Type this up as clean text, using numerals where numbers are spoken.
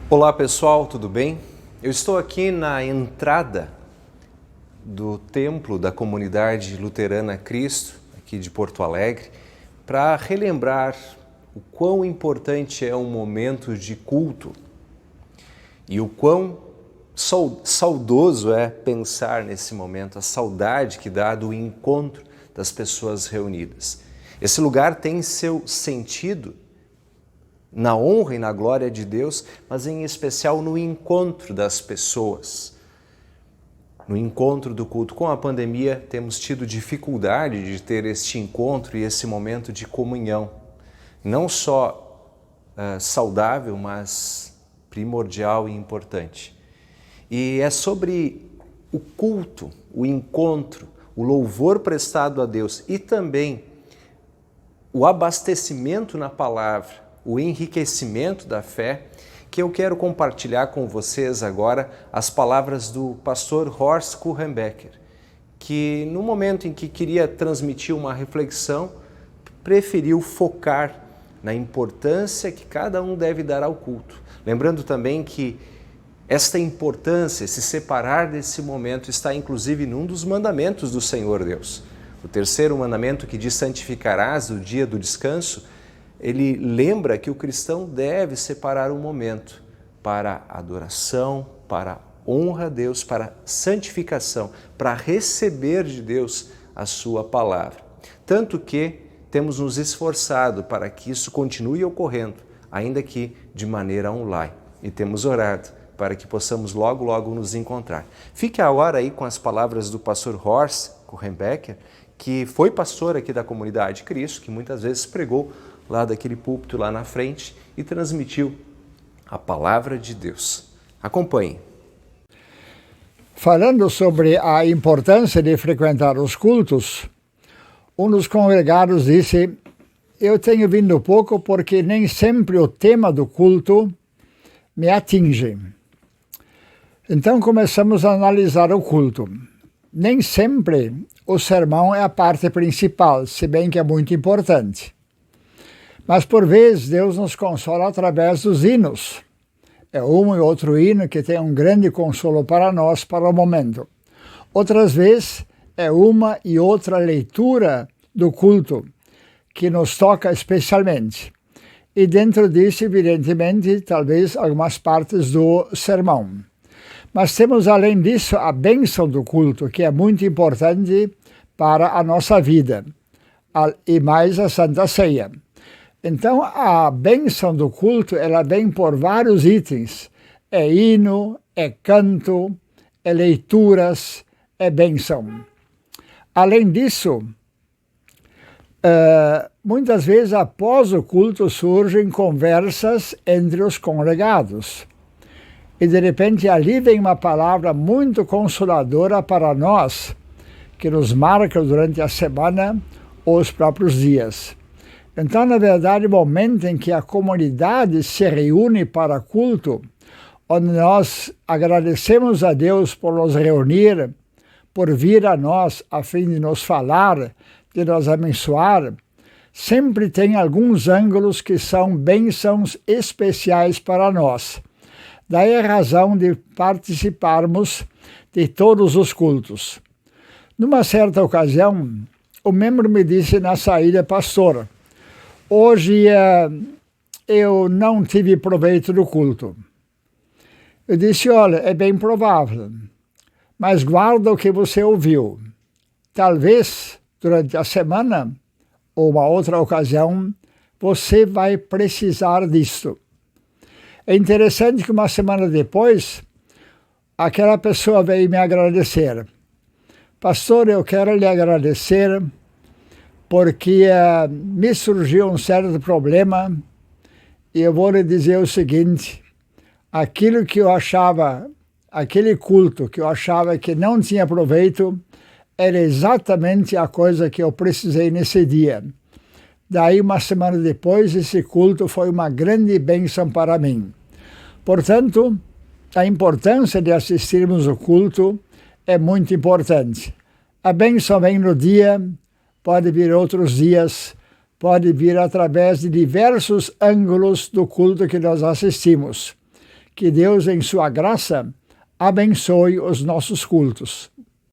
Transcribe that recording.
Olá pessoal, tudo bem? Eu estou aqui na entrada do templo da comunidade luterana Cristo, aqui de Porto Alegre, para relembrar o quão importante é um momento de culto e o quão saudoso é pensar nesse momento, a saudade que dá do encontro das pessoas reunidas. Esse lugar tem seu sentido na honra e na glória de Deus, mas em especial no encontro das pessoas, no encontro do culto. Com a pandemia, temos tido dificuldade de ter este encontro e esse momento de comunhão, não só saudável, mas primordial e importante. E é sobre o culto, o encontro, o louvor prestado a Deus e também o abastecimento na palavra, o enriquecimento da fé, que eu quero compartilhar com vocês agora as palavras do pastor Horst Kuchenbecker, que no momento em que queria transmitir uma reflexão, preferiu focar na importância que cada um deve dar ao culto. Lembrando também que esta importância, se separar desse momento, está inclusive num dos mandamentos do Senhor Deus. O terceiro mandamento, que diz: santificarás o dia do descanso, ele lembra que o cristão deve separar um momento para adoração, para honra a Deus, para santificação, para receber de Deus a sua palavra. Tanto que temos nos esforçado para que isso continue ocorrendo, ainda que de maneira online. E temos orado para que possamos logo nos encontrar. Fique agora aí com as palavras do pastor Horst Kuchenbecker, que foi pastor aqui da Comunidade Cristo, que muitas vezes pregou lá daquele púlpito lá na frente e transmitiu a palavra de Deus. Acompanhe. Falando sobre a importância de frequentar os cultos, um dos congregados disse: eu tenho vindo pouco porque nem sempre o tema do culto me atinge. Então começamos a analisar o culto. Nem sempre o sermão é a parte principal, se bem que é muito importante. Mas por vezes Deus nos consola através dos hinos. É um e outro hino que tem um grande consolo para nós, para o momento. Outras vezes é uma e outra leitura do culto que nos toca especialmente. E dentro disso, evidentemente, talvez algumas partes do sermão. Mas temos, além disso, a bênção do culto, que é muito importante para a nossa vida. E mais a Santa Ceia. Então, a bênção do culto, ela vem por vários itens. É hino, é canto, é leituras, é bênção. Além disso, muitas vezes após o culto surgem conversas entre os congregados. E de repente ali vem uma palavra muito consoladora para nós, que nos marca durante a semana ou os próprios dias. Então, na verdade, o momento em que a comunidade se reúne para culto, onde nós agradecemos a Deus por nos reunir, por vir a nós a fim de nos falar, de nos abençoar, sempre tem alguns ângulos que são bênçãos especiais para nós. Daí a razão de participarmos de todos os cultos. Numa certa ocasião, o membro me disse na saída: pastor, hoje eu não tive proveito do culto. Eu disse: olha, é bem provável, mas guarda o que você ouviu. Talvez, durante a semana, ou uma outra ocasião, você vai precisar disso. É interessante que uma semana depois, aquela pessoa veio me agradecer. Pastor, eu quero lhe agradecer porque me surgiu um certo problema e eu vou lhe dizer o seguinte: aquilo que eu achava, aquele culto que eu achava que não tinha proveito, era exatamente a coisa que eu precisei nesse dia. Daí, uma semana depois, esse culto foi uma grande bênção para mim. Portanto, a importância de assistirmos o culto é muito importante. A bênção vem no dia, pode vir outros dias, pode vir através de diversos ângulos do culto que nós assistimos, Que Deus, em sua graça, abençoe os nossos cultos.